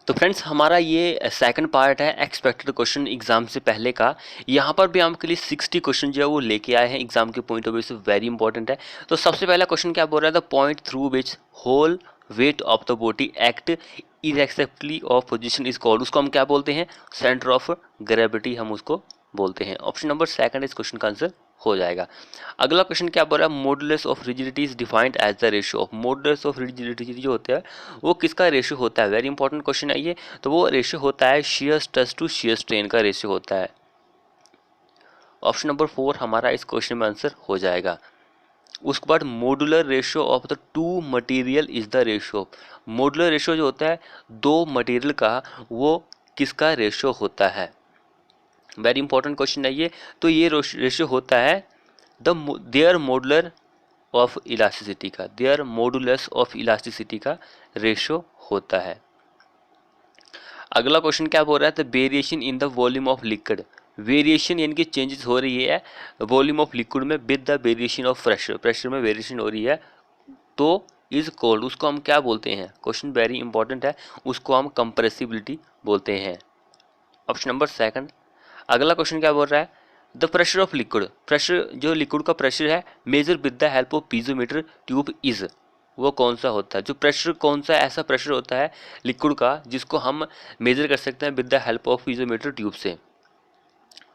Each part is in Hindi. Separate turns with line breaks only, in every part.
तो फ्रेंड्स हमारा ये सेकंड पार्ट है एक्सपेक्टेड क्वेश्चन एग्जाम से पहले का। यहाँ पर भी हम आपके लिए 60 क्वेश्चन जो है वो लेके आए हैं एग्जाम के पॉइंट ऑफ व्यू से, वेरी इंपॉर्टेंट है। तो सबसे पहला क्वेश्चन क्या बोल रहा है, the point through which whole weight of the body act irrespectively of position is called, उसको हम क्या बोलते हैं, सेंटर ऑफ ग्रेविटी हम उसको बोलते हैं। ऑप्शन नंबर सेकंड इस क्वेश्चन का आंसर हो जाएगा। अगला क्वेश्चन क्या बोल रहा है, modulus of rigidity is defined as the ratio of, modulus of rigidity जो होता है वो किसका रेशियो होता है, वेरी इंपॉर्टेंट क्वेश्चन है ये। तो वो रेशियो होता है shear stress to shear strain का रेशियो होता है। ऑप्शन नंबर 4 हमारा इस क्वेश्चन में आंसर हो जाएगा। उसके बाद modular ratio of the two material is the ratio, modular ratio जो होता है दो मटेरियल का, वो किसका रेशियो होता है, वेरी इंपॉर्टेंट क्वेश्चन है ये। तो ये रेशियो होता है the their modular of elasticity का, देयर मॉडुलस ऑफ इलास्टिसिटी का रेशियो होता है। अगला क्वेश्चन क्या बोल रहा है, the variation in the volume of liquid, variation यानी कि चेंजेस हो रही है वॉल्यूम ऑफ लिक्विड में with the variation of pressure, pressure में वेरिएशन हो रही है तो इज कॉल्ड, उसको हम क्या बोलते हैं, क्वेश्चन वेरी इंपॉर्टेंट है, उसको हम कंप्रेसिबिलिटी बोलते हैं। Option number second. अगला क्वेश्चन क्या बोल रहा है, the pressure of liquid, pressure जो लिक्विड का प्रेशर है measure with the help of piezometer tube is, वो कौन सा होता है, जो प्रेशर कौन सा ऐसा प्रेशर होता है लिक्विड का जिसको हम मेजर कर सकते हैं with the help of piezometer tube से,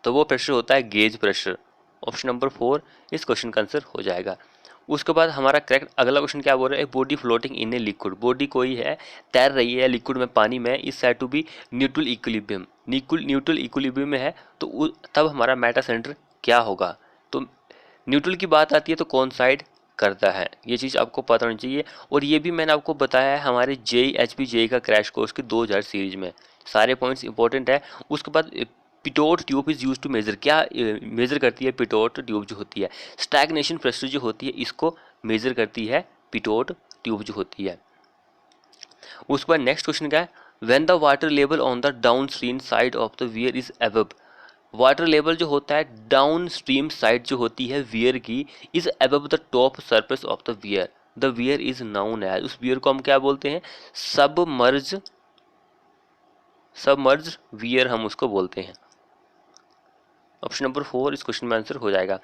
तो वो प्रेशर होता है गेज प्रेशर। ऑप्शन नंबर 4 इस क्वेश्चन का आंसर हो जाएगा। उसके बाद हमारा करेक्ट अगला क्वेश्चन क्या बोल रहा है, body floating in a liquid, body कोई है तैर रही है लिक्विड में पानी में, इस side to be neutral equilibrium, neutral equilibrium में है तो तब हमारा मेटा सेंटर क्या होगा, तो न्यूट्रल की बात आती है तो कौन साइड करता है, ये चीज़ आपको पता होनी चाहिए। और ये भी मैंने आपको बताया है हमारे जेई एचपी जेई का क्रैश कोर्स के 2000 सीरीज में, सारे पॉइंट्स इंपॉर्टेंट है। उसके बाद pitot tube is use to measure, क्या मेजर करती है पिटोट ट्यूब जो होती है, स्टैग्नेशन प्रेशर जो होती है इसको मेजर करती है पिटोट ट्यूब जो होती है। उसके बाद नेक्स्ट क्वेश्चन क्या है, when the water level on the down stream side of the weir is above, water level जो होता है डाउन स्ट्रीम साइड जो होती है वियर की is above the top surface of the weir, the weir is known as, उस वियर को हम क्या बोलते हैं, सबमर्ज, सबमर्ज वियर हम उसको बोलते हैं। ऑप्शन नंबर 4 इस क्वेश्चन में आंसर हो जाएगा।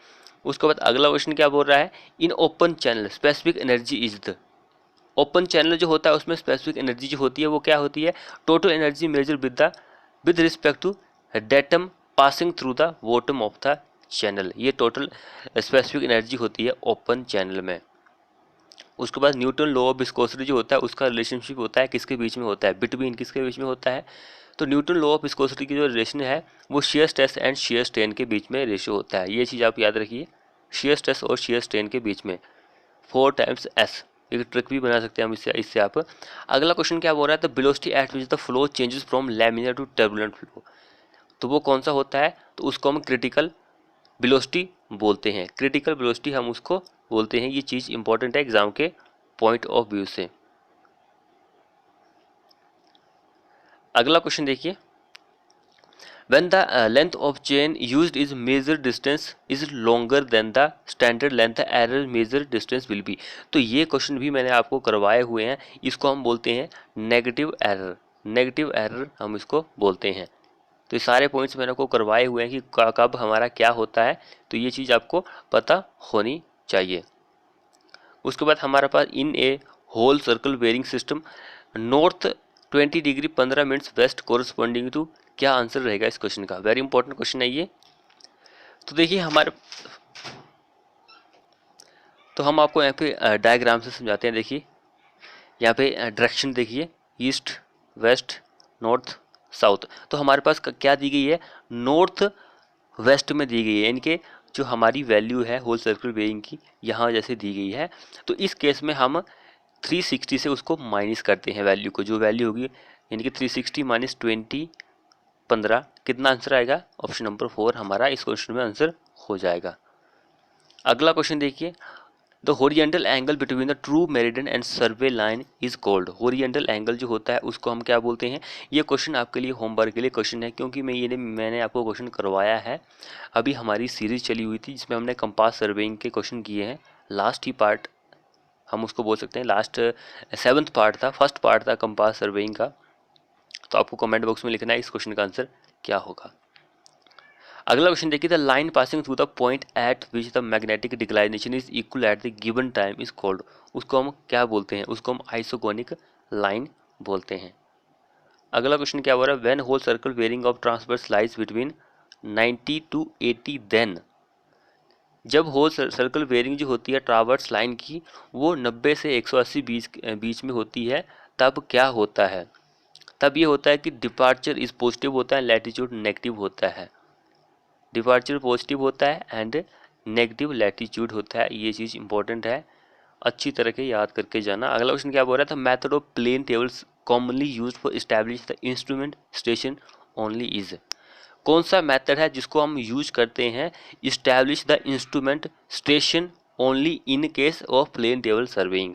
उसके बाद अगला क्वेश्चन क्या बोल रहा है, in open channel specific energy is the, open channel जो होता है उसमें स्पेसिफिक एनर्जी जो होती है वो क्या होती है, total energy measure with respect to datum passing through the bottom of the channel, ये टोटल स्पेसिफिक एनर्जी होती है ओपन चैनल में। उसके बाद न्यूटन लॉ ऑफ विस्कोसिटी जो होता है उसका रिलेशनशिप होता है किसके बीच में होता है, बिटवीन किसके बीच में होता है, तो न्यूटन लॉ ऑफ विस्कोसिटी की जो रिलेशन है वो shear stress and shear strain के बीच में रेशियो होता है, ये चीज़ आप याद रखिए, शेयर स्ट्रेस और शेयर स्ट्रेन के बीच में 4 टाइम्स एस, एक ट्रिक भी बना सकते हैं हम इससे आप। अगला क्वेश्चन क्या बोल रहा है, the velocity at which the flow changes from laminar to turbulent flow, तो वो कौन सा होता है, तो उसको हम क्रिटिकल वेलोसिटी बोलते हैं, क्रिटिकल वेलोसिटी हम उसको बोलते हैं, ये चीज़ इंपॉर्टेंट है एग्जाम के पॉइंट ऑफ व्यू से। अगला क्वेश्चन देखिए, when the length of chain used is measured distance is longer than the standard length error measured distance will be, तो ये क्वेश्चन भी मैंने आपको करवाए हुए हैं, इसको हम बोलते हैं नेगेटिव एरर, नेगेटिव एरर हम इसको बोलते हैं। तो ये सारे पॉइंट्स मैंने आपको करवाए हुए हैं कि कब हमारा क्या होता है, तो ये चीज़ आपको पता होनी चाहिए। उसके बाद हमारे पास in a whole circle bearing system north 20 degree 15 minutes west corresponding to, क्या आंसर रहेगा इस क्वेश्चन का, वेरी इंपॉर्टेंट क्वेश्चन है ये। तो देखिए हमारे, तो हम आपको यहाँ पे डायग्राम से समझाते हैं, देखिए यहाँ पे डायरेक्शन देखिए, ईस्ट वेस्ट नॉर्थ साउथ, तो हमारे पास क्या दी गई है, नॉर्थ वेस्ट में दी गई है, इनके जो हमारी वैल्यू है होल सर्कल बेरिंग की यहाँ जैसे दी गई है, तो इस केस में हम 360 से उसको माइनस करते हैं वैल्यू को, जो वैल्यू होगी यानी कि 360 माइनस 20 15, कितना आंसर आएगा, ऑप्शन नंबर 4 हमारा इस क्वेश्चन में आंसर हो जाएगा। अगला क्वेश्चन देखिए, the horizontal angle between the true meridian and survey line is called, horizontal angle जो होता है उसको हम क्या बोलते हैं, ये क्वेश्चन आपके लिए होमवर्क के लिए क्वेश्चन है, क्योंकि मैंने आपको क्वेश्चन करवाया है, अभी हमारी सीरीज चली हुई थी जिसमें हमने कंपास सर्वेइंग के क्वेश्चन किए हैं, लास्ट ही पार्ट हम उसको बोल सकते हैं, लास्ट 7th पार्ट था, फर्स्ट पार्ट था कंपास सर्वेइंग का, तो आपको कमेंट बॉक्स में लिखना है इस क्वेश्चन का आंसर क्या होगा। अगला क्वेश्चन देखिए, the line passing through the point eight which the magnetic declination is equal at the given time is called. उसको हम क्या बोलते हैं? उसको हम आइसोगोनिक लाइन बोलते हैं। अगला क्वेश्चन क्या हो रहा है, when whole circle bearing of transverse lies between 90 to 80 then. जब होल सर्कल वेयरिंग जो होती है ट्रावर्स लाइन की वो 90 से 180 बीच में होती है, तब क्या होता है? तब ये होता है कि डिपार्चर इज पॉजिटिव होता है, लैटिट्यूड नेगेटिव होता है। डिपार्चर पॉजिटिव होता है एंड नेगेटिव लैटिट्यूड होता है। ये चीज़ इंपॉर्टेंट है, अच्छी तरह के याद करके जाना। अगला क्वेश्चन क्या बोल रहा था, method of plane tables commonly used for establish the instrument station only is. कौन सा मेथड है जिसको हम यूज करते हैं establish the instrument station only in case of plane table surveying?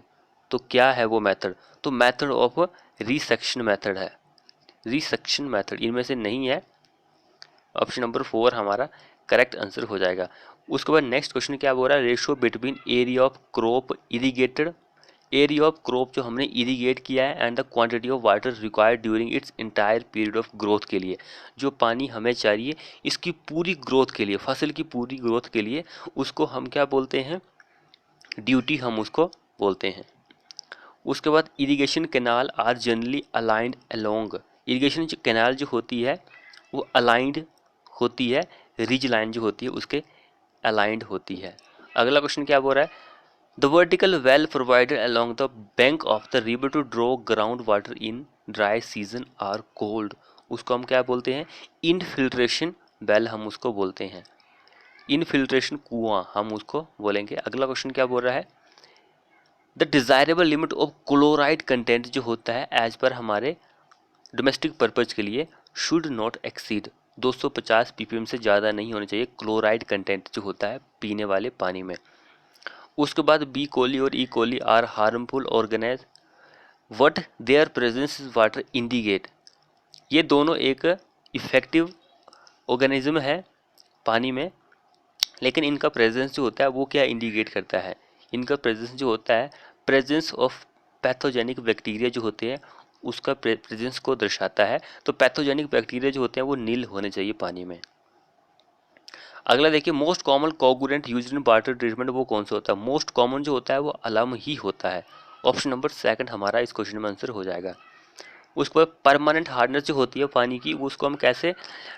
तो क्या है वो मेथड? तो मेथड ऑफ रिसेक्शन मेथड है। रिसेक्शन मेथड इनमें से नहीं है, ऑप्शन नंबर 4 हमारा करेक्ट आंसर हो जाएगा। उसके बाद नेक्स्ट क्वेश्चन क्या बोल रहा है, ratio between area of crop irrigated, area of crop जो हमने इरीगेट किया है and the quantity of water required during its entire period of growth के लिए, जो पानी हमें चाहिए इसकी पूरी ग्रोथ के लिए, फसल की पूरी ग्रोथ के लिए, उसको हम क्या बोलते हैं? ड्यूटी हम उसको बोलते हैं। उसके बाद irrigation canal are generally aligned along, irrigation canal जो होती है वो अलाइंड होती है, रिज लाइन जो होती है उसके अलाइंड होती है। अगला क्वेश्चन क्या बोल रहा है, the vertical well provided along the bank of the river to draw ground water in dry season are called. उसको हम क्या बोलते हैं? इनफिल्ट्रेशन वेल हम उसको बोलते हैं, इनफिल्ट्रेशन कुआं हम उसको बोलेंगे। अगला क्वेश्चन क्या बोल रहा है, the desirable limit of chloride content जो होता है एज पर हमारे डोमेस्टिक पर्पज़ के लिए शुड नॉट एक्सीड 250 ppm से ज़्यादा नहीं होना चाहिए क्लोराइड कंटेंट जो होता है पीने वाले पानी में। उसके बाद बी कोली और E coli are harmful organisms what their presence is water indicate. ये दोनों एक इफेक्टिव ऑर्गेनिज्म है पानी में, लेकिन इनका प्रेजेंस जो होता है वो क्या इंडिकेट करता है? इनका प्रेजेंस जो होता है प्रेजेंस ऑफ पैथोजेनिक बैक्टीरिया जो होते हैं उसका प्रेजेंस को दर्शाता है। तो पैथोजेनिक बैक्टीरिया जो होते हैं वो नील होने चाहिए पानी में। अगला देखिए, most common coagulant used in water treatment वो कौन सा होता है? मोस्ट कॉमन जो होता है वो अलम ही होता है। ऑप्शन नंबर 2 हमारा इस क्वेश्चन में आंसर हो जाएगा। उसके बाद परमानेंट हार्डनेस जो होती है पानी की वो उसको हम कैसे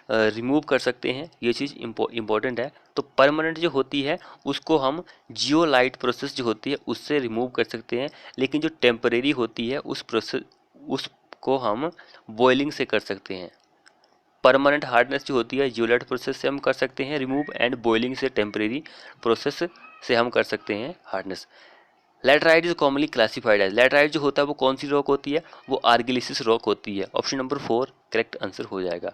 रिमूव कर सकते हैं, ये चीज़ इम्पोर्टेंट है। तो परमानेंट जो होती है उसको हम जियोलाइट प्रोसेस जो होती है उससे रिमूव कर सकते हैं, लेकिन जो टेम्परेरी होती है उस प्रोसेस उसको हम बॉइलिंग से कर सकते हैं। परमानेंट हार्डनेस जो होती है जियोलाइट प्रोसेस से हम कर सकते हैं रिमूव, एंड बॉइलिंग से टेम्परेरी प्रोसेस से हम कर सकते हैं hardness. Laterite is commonly classified as, laterite जो होता है वो कौन सी रॉक होती है? वो आर्गिलिसिस रॉक होती है। ऑप्शन नंबर 4 करेक्ट आंसर हो जाएगा।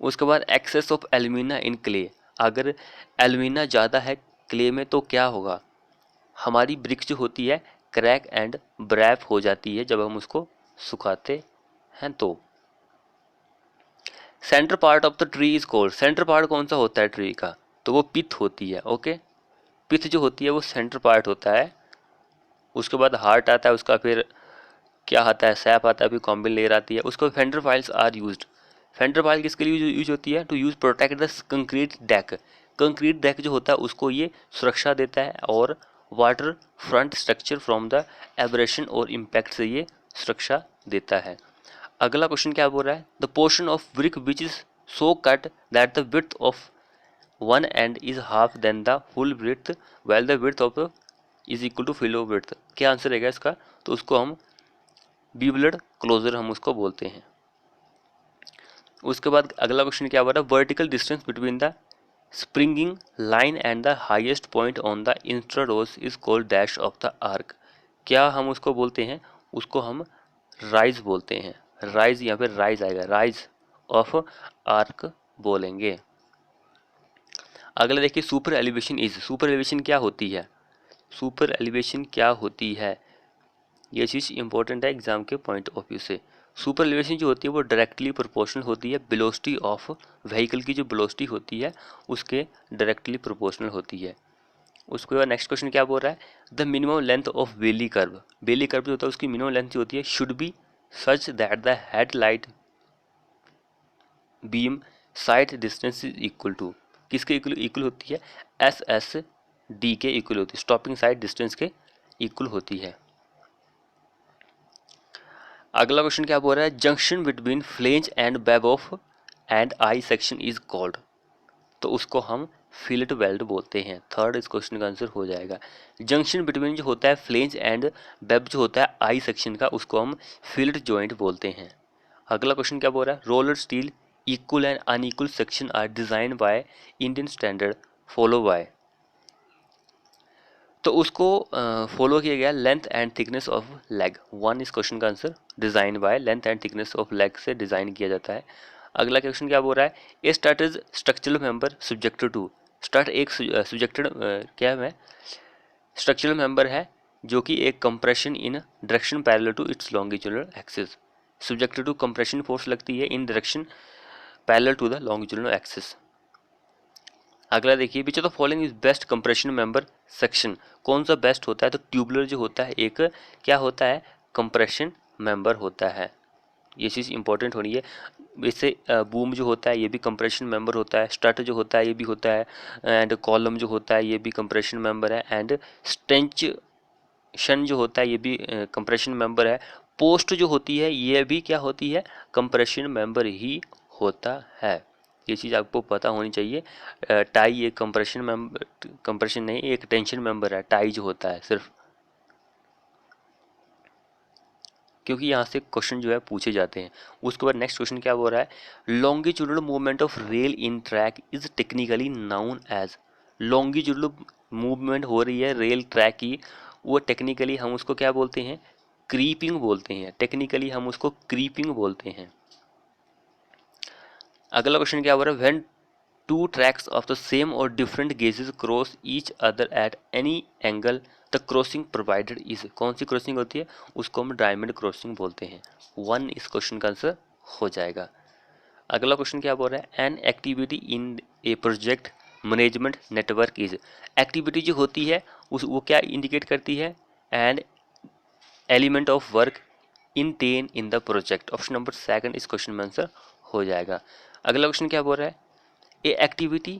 उसके बाद excess of alumina in clay, अगर एल्यूमिना ज़्यादा है क्ले में तो क्या होगा? हमारी ब्रिक जो होती है क्रैक एंड ब्रैप हो जाती है जब हम उसको सुखाते हैं। तो centre part of the tree is called, centre part कौन सा होता है ट्री का? तो वो पिथ होती है। ओके, पिथ जो होती है वो सेंटर पार्ट होता है। उसके बाद हार्ट आता है, उसका फिर क्या आता है, सैप आता है, फिर कॉम्बिन लेयर आती है। उसको fender files are used, fender file किसके लिए यूज होती है? To use protect the concrete deck, concrete deck जो होता है उसको ये सुरक्षा देता है और water front structure from the abrasion और इम्पैक्ट से ये सुरक्षा देता है। अगला क्वेश्चन क्या बोल रहा है, the portion of brick which is so cut that the width of one end is half than the full width well the width of is equal to full width. क्या आंसर रहेगा इसका? तो उसको हम बीब्लड क्लोजर हम उसको बोलते हैं। उसके बाद अगला क्वेश्चन क्या बोल रहा है, vertical distance between the springing line and the highest point on the intrados is called dash of the arch. क्या हम उसको बोलते हैं? उसको हम राइज बोलते हैं। राइज, यहाँ पे राइज आएगा, राइज ऑफ आर्क बोलेंगे। अगला देखिए, super elevation is, super elevation क्या होती है? सुपर एलिवेशन क्या होती है? ये चीज़ इंपॉर्टेंट है एग्जाम के पॉइंट ऑफ व्यू से। सुपर एलिवेशन जो होती है वो डायरेक्टली प्रोपोर्शनल होती है वेलोसिटी ऑफ व्हीकल की, जो वेलोसिटी होती है उसके डायरेक्टली प्रोपोर्शनल होती है। उसके बाद नेक्स्ट क्वेश्चन क्या बोल रहा है, the minimum length of valley curve, valley curve जो होता है उसकी मिनिमम लेंथ जो होती है should be such that the headlight beam sight distance is equal to, किसके इक्वल होती है, एस एस डी के इक्वल होती है, स्टॉपिंग साइट डिस्टेंस के इक्वल होती है। अगला क्वेश्चन क्या बोल रहा है, junction between flange and web of and I section is called, तो उसको हम फिलेट वेल्ड बोलते हैं। थर्ड इस क्वेश्चन का आंसर हो जाएगा। जंक्शन बिटवीन जो होता है फ्लेंज एंड वेब जो होता है आई सेक्शन का, उसको हम फिलेट जॉइंट बोलते हैं। अगला क्वेश्चन क्या बोल रहा है, roller steel equal and unequal section are design by Indian standard follow by, तो उसको फॉलो किया गया length and thickness of leg. One इस क्वेश्चन का answer design by length and thickness of leg से डिजाइन किया जाता है। अगला क्वेश्चन क्या बोल रहा है, a strut is structural member subjected to, strut एक सब्जेक्टेड क्या है, स्ट्रक्चरल मेंबर है जो कि एक compression in direction parallel to its longitudinal axis, subjected to compression force लगती है in direction parallel to the longitudinal axis. अगला देखिए, which of the following is best compression member section, कौन सा बेस्ट होता है, तो ट्यूबुलर जो होता है एक क्या होता है, कंप्रेशन मेंबर होता है, ये चीज़ इंपॉर्टेंट हो रही है। वैसे बूम जो होता है ये भी कंप्रेशन मेंबर होता है, स्टट जो होता है ये भी होता है, एंड कॉलम जो होता है ये भी कंप्रेशन मेंबर है, एंड स्टेंशन जो होता है ये भी कंप्रेशन मेंबर है, पोस्ट जो होती है ये भी क्या होती है, कंप्रेशन मेंबर ही होता है, ये चीज़ आपको पता होनी चाहिए। टाई एक कंप्रेशन मेंबर, कंप्रेशन नहीं एक टेंशन मेंबर है, टाई जो होता है सिर्फ, क्योंकि यहाँ से क्वेश्चन जो है पूछे जाते हैं। उसके बाद नेक्स्ट क्वेश्चन क्या बोल रहा है, longitudinal movement of rail in track is technically known as, longitudinal movement हो रही है रेल ट्रैक की, वो टेक्निकली हम उसको क्या बोलते हैं, क्रीपिंग बोलते हैं, टेक्निकली हम उसको क्रीपिंग बोलते हैं। अगला क्वेश्चन क्या बोल रहा है, when two tracks of the same और different gauges cross each other at any angle the crossing provided is, कौन सी क्रॉसिंग होती है, उसको हम डायमंड क्रॉसिंग बोलते हैं। वन इस क्वेश्चन का आंसर हो जाएगा। अगला क्वेश्चन क्या बोल रहा है, an activity in a project management network is, activity जो होती है उस वो क्या इंडिकेट करती है, and element of work in ten in the project, option number second इस क्वेश्चन में आंसर हो जाएगा। अगला क्वेश्चन क्या बोल रहा है, a activity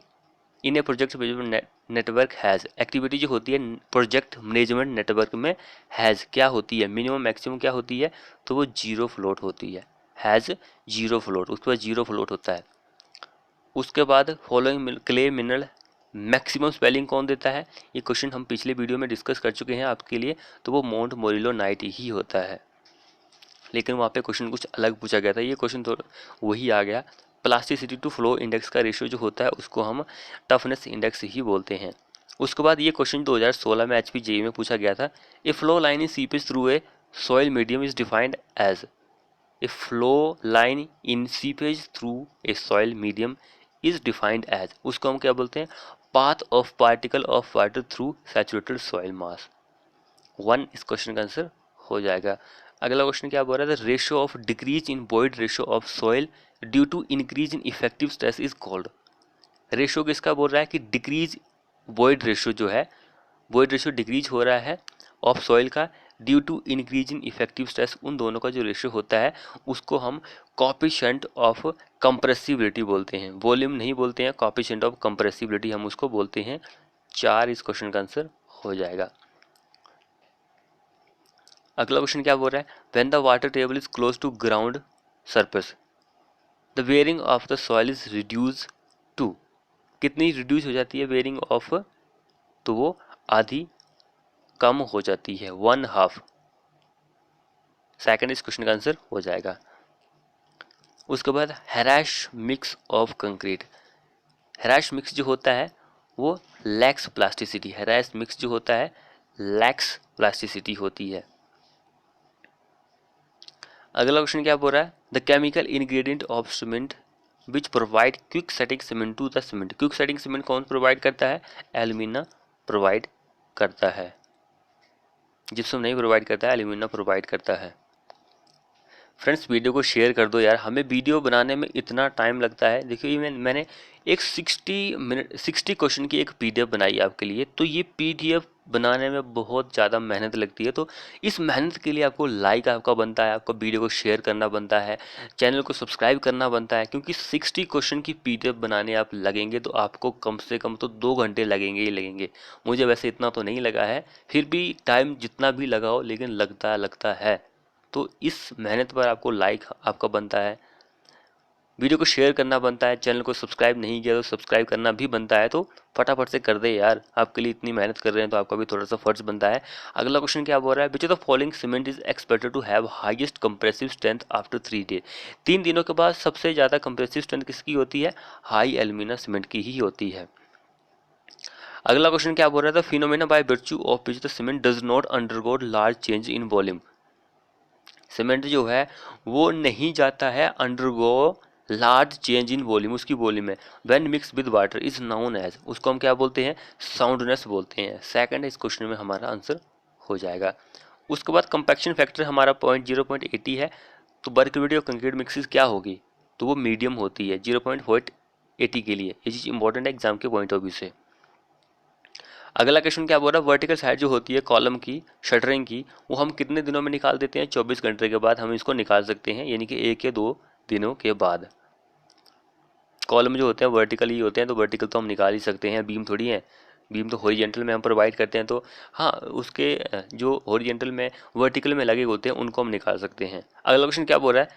in a project management network has, activity जो होती है प्रोजेक्ट मैनेजमेंट नेटवर्क में हैज़ क्या होती है, मिनिमम मैक्सिमम क्या होती है, तो वो जीरो फ्लोट होती है, हैज़ जीरो फ्लोट, उसके बाद जीरो फ्लोट होता है। उसके बाद following clay mineral maximum spelling कौन देता है, ये क्वेश्चन हम पिछले वीडियो में डिस्कस कर चुके हैं आपके लिए, तो वो माउंट मोरिलो नाइट ही होता है, लेकिन वहाँ पे क्वेश्चन कुछ अलग पूछा गया था, ये क्वेश्चन तो वही आ गया। प्लास्टिसिटी टू फ्लो इंडेक्स का रेशियो जो होता है उसको हम टफनेस इंडेक्स ही बोलते हैं। उसके बाद ये क्वेश्चन 2016 में HPJE में पूछा गया था, a flow line in seepage through a soil medium is defined as, a flow line in seepage through a soil medium is defined as, उसको हम क्या बोलते हैं, path of particle of water through saturated soil mass. One इस क्वेश्चन का आंसर हो जाएगा। अगला क्वेश्चन क्या बोल रहा है, the ratio of decrease in void ratio of soil due to increase in effective stress is called, ratio किसका बोल रहा है कि डिक्रीज वॉइड रेशियो जो है, वॉइड रेशियो डिक्रीज हो रहा है ऑफ सॉइल का due to increase in effective stress, उन दोनों का जो रेशियो होता है उसको हम कॉफिशिएंट ऑफ कंप्रेसिबिलिटी बोलते हैं, वॉल्यूम नहीं बोलते हैं, कॉफिशिएंट ऑफ कंप्रेसिबिलिटी हम उसको बोलते हैं। चार इस क्वेश्चन का आंसर हो जाएगा। अगला क्वेश्चन क्या बोल रहा है, when the water table is close to ground surface the bearing of the soil is reduce to, कितनी रिड्यूस हो जाती है वेयरिंग ऑफ, तो वो आधी कम हो जाती है, वन हाफ। सेकंड इस क्वेश्चन का आंसर हो जाएगा। उसके बाद हैराश मिक्स ऑफ कंक्रीट, हैराश मिक्स जो होता है वो लैक्स प्लास्टिसिटी, हैराश मिक्स जो होता है लैक्स प्लास्टिसिटी होती है। अगला क्वेश्चन क्या बोल रहा है, the chemical ingredient of cement which provide quick setting cement to the cement, quick setting cement कौन प्रोवाइड करता है, एल्यूमिना प्रोवाइड करता है, जिप्सम नहीं प्रोवाइड करता है, एल्यूमिना प्रोवाइड करता है। फ्रेंड्स वीडियो को शेयर कर दो यार, हमें वीडियो बनाने में इतना टाइम लगता है। देखिए मैंने एक 60 क्वेश्चन की एक PDF बनाई आपके लिए, तो ये PDF बनाने में बहुत ज़्यादा मेहनत लगती है। तो इस मेहनत के लिए आपको लाइक आपका बनता है, आपको वीडियो को शेयर करना बनता है, चैनल को सब्सक्राइब करना बनता है, क्योंकि 60 क्वेश्चन की पीडीएफ बनाने आप लगेंगे तो आपको कम से कम तो 2 घंटे लगेंगे ही लगेंगे। मुझे वैसे इतना तो नहीं लगा है, फिर भी टाइम जितना भी लगाओ लेकिन लगता है। तो इस मेहनत पर आपको लाइक आपका बनता है, वीडियो को शेयर करना बनता है, चैनल को सब्सक्राइब नहीं किया तो सब्सक्राइब करना भी बनता है। तो फटाफट से कर दे यार, आपके लिए इतनी मेहनत कर रहे हैं तो आपका भी थोड़ा सा फर्ज बनता है। अगला क्वेश्चन क्या बोल रहा है, which of the following cement is expected to have highest compressive strength after 3 days. 3 दिनों के बाद सबसे ज़्यादा कंप्रेसिव स्ट्रेंथ किसकी होती है? हाई एल्यूमिना सीमेंट की ही होती है। अगला क्वेश्चन क्या बोल रहा था, phenomena by virtue of which the cement does not undergo large change in volume. Cement जो है वो नहीं जाता है undergo large change in volume, उसकी वॉल्यूम में, when mix with water is known as, उसको हम क्या बोलते हैं? साउंडनेस बोलते हैं। सेकंड इस क्वेश्चन में हमारा आंसर हो जाएगा। उसके बाद कंपैक्शन फैक्टर हमारा 0.80 है, तो बर्क और कंक्रीट मिक्सिस क्या होगी? तो वो मीडियम होती है 0.80 के लिए। ये चीज़ इंपॉर्टेंट है एग्जाम के पॉइंट ऑफ व्यू से। अगला क्वेश्चन क्या बोल रहा है, वर्टिकल साइड जो होती है कॉलम की शटरिंग की, वो हम कितने दिनों में निकाल देते हैं? 24 घंटे के बाद हम इसको निकाल सकते हैं, यानी कि 1 या 2 दिनों के बाद। कॉलम जो होते हैं वर्टिकल ही होते हैं, तो वर्टिकल तो हम निकाल ही सकते हैं, बीम थोड़ी है। बीम तो हॉरिजेंटल में हम प्रोवाइड करते हैं, तो हाँ उसके जो हॉरिजेंटल में वर्टिकल में लगे होते हैं उनको हम निकाल सकते हैं। अगला क्वेश्चन क्या बोल रहा है,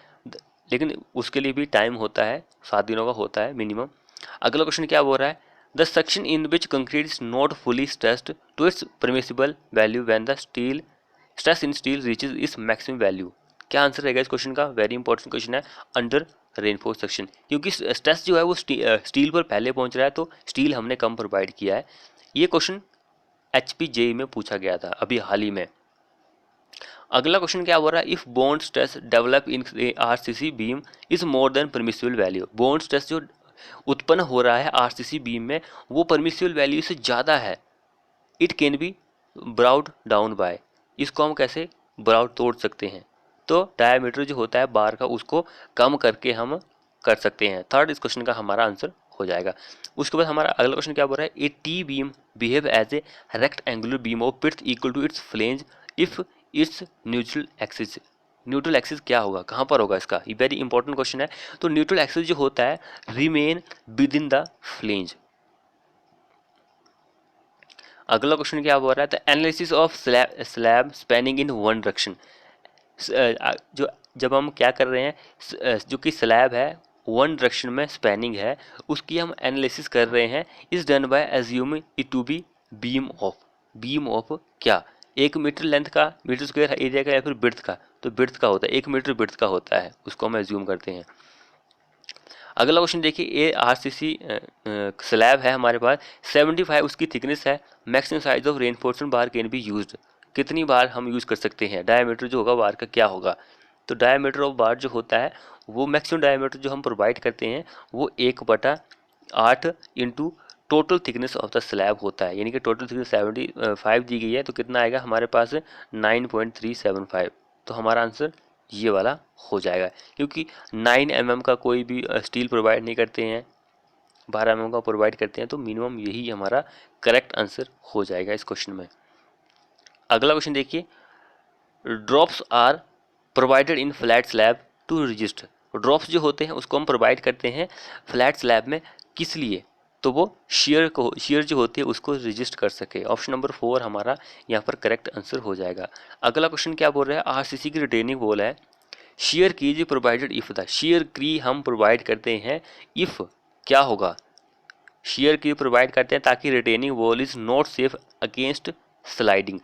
लेकिन उसके लिए भी टाइम होता है, 7 दिनों का होता है मिनिमम। अगला क्वेश्चन क्या बोल रहा है, the section in which concrete is not fully stressed to its permissible value when the steel stress in steel reaches is maximum value. क्या आंसर रहेगा इस क्वेश्चन का? वेरी इंपॉर्टेंट क्वेश्चन है, अंडर रेनफोर्स सेक्शन, क्योंकि स्ट्रेस जो है वो स्टील पर पहले पहुंच रहा है, तो स्टील हमने कम प्रोवाइड किया है। ये क्वेश्चन HPJE में पूछा गया था अभी हाल ही में। अगला क्वेश्चन क्या बोल रहा है, if bond stress develop in RCC beam is more than permissible value. Bond stress जो उत्पन्न हो रहा है RCC बीम में वो परमिसिबल वैल्यू से ज़्यादा है, it can be brought down by. इसको हम कैसे ब्राउड तोड़ सकते हैं? तो डायमीटर जो होता है बार का उसको कम करके हम कर सकते हैं। थर्ड इस क्वेश्चन का हमारा आंसर हो जाएगा। उसके बाद हमारा अगला क्वेश्चन क्या बोल रहा है, a T beam behave as a rectangular beam of width equal to its flange if its neutral axis. Neutral axis क्या होगा, कहाँ पर होगा इसका? ये वेरी इंपॉर्टेंट क्वेश्चन है। तो न्यूट्रल एक्सिस जो होता है remain with in the flange. अगला क्वेश्चन क्या बोल रहा है, the analysis of slab spanning in one direction. जो जब हम क्या कर रहे हैं, जो कि स्लैब है वन डायरेक्शन में स्पैनिंग है, उसकी हम एनालिसिस कर रहे हैं, is done by assuming it to be beam of. Beam of क्या? 1 मीटर लेंथ का, मीटर स्क्वायर एरिया का, या फिर बिर्थ का? तो बिर्थ का होता है, 1 मीटर बिर्थ का होता है, उसको हम एज्यूम करते हैं। अगला क्वेश्चन देखिए, ए RCC स्लैब है हमारे पास, 75 उसकी थिकनेस है, maximum size of reinforcement bar can be used. कितनी बार हम यूज़ कर सकते हैं? डायमीटर जो होगा बार का क्या होगा? तो डायमीटर ऑफ बार जो होता है वो मैक्सिमम डायमीटर जो हम प्रोवाइड करते हैं वो 1/8 into total thickness of the slab होता है, यानी कि टोटल थिकनेस 75 दी गई है, तो कितना आएगा हमारे पास? 9.375। तो हमारा आंसर ये वाला हो जाएगा, क्योंकि 9 mm का कोई भी स्टील प्रोवाइड नहीं करते हैं, 12 mm का प्रोवाइड करते हैं, तो मिनिमम यही हमारा करेक्ट आंसर हो जाएगा इस क्वेश्चन में। अगला क्वेश्चन देखिए, drops are provided in flat slab to resist. Drops जो होते हैं उसको हम प्रोवाइड करते हैं फ्लैट स्लैब में, किस लिए? तो वो शेयर जो होती है उसको रजिस्ट कर सके। ऑप्शन नंबर 4 हमारा यहाँ पर करेक्ट आंसर हो जाएगा। अगला क्वेश्चन क्या बोल रहा है, RCC की रिटेनिंग वॉल है, शेयर की जी प्रोवाइडेड इफ द। शेयर की हम प्रोवाइड करते हैं इफ क्या होगा? शेयर की प्रोवाइड करते हैं ताकि retaining wall is not safe against sliding.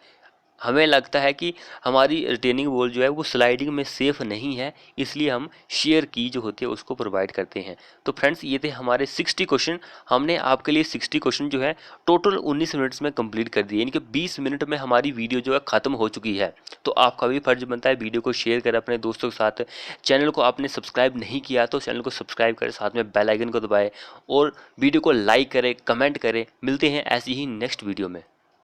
हमें लगता है कि हमारी रिटेनिंग वॉल जो है वो स्लाइडिंग में सेफ़ नहीं है, इसलिए हम शेयर की जो होती है उसको प्रोवाइड करते हैं। तो फ्रेंड्स ये थे हमारे 60 क्वेश्चन। हमने आपके लिए 60 क्वेश्चन जो है टोटल 19 मिनट्स में कंप्लीट कर दिए, यानी कि 20 मिनट में हमारी वीडियो जो है ख़त्म हो चुकी है। तो आपका भी फर्ज बनता है वीडियो को शेयर करें अपने दोस्तों के साथ। चैनल को आपने सब्सक्राइब नहीं किया तो चैनल को सब्सक्राइब करें, साथ में बेल आइकन को दबाएं और वीडियो को लाइक करें, कमेंट करें। मिलते हैं ऐसी ही नेक्स्ट वीडियो में।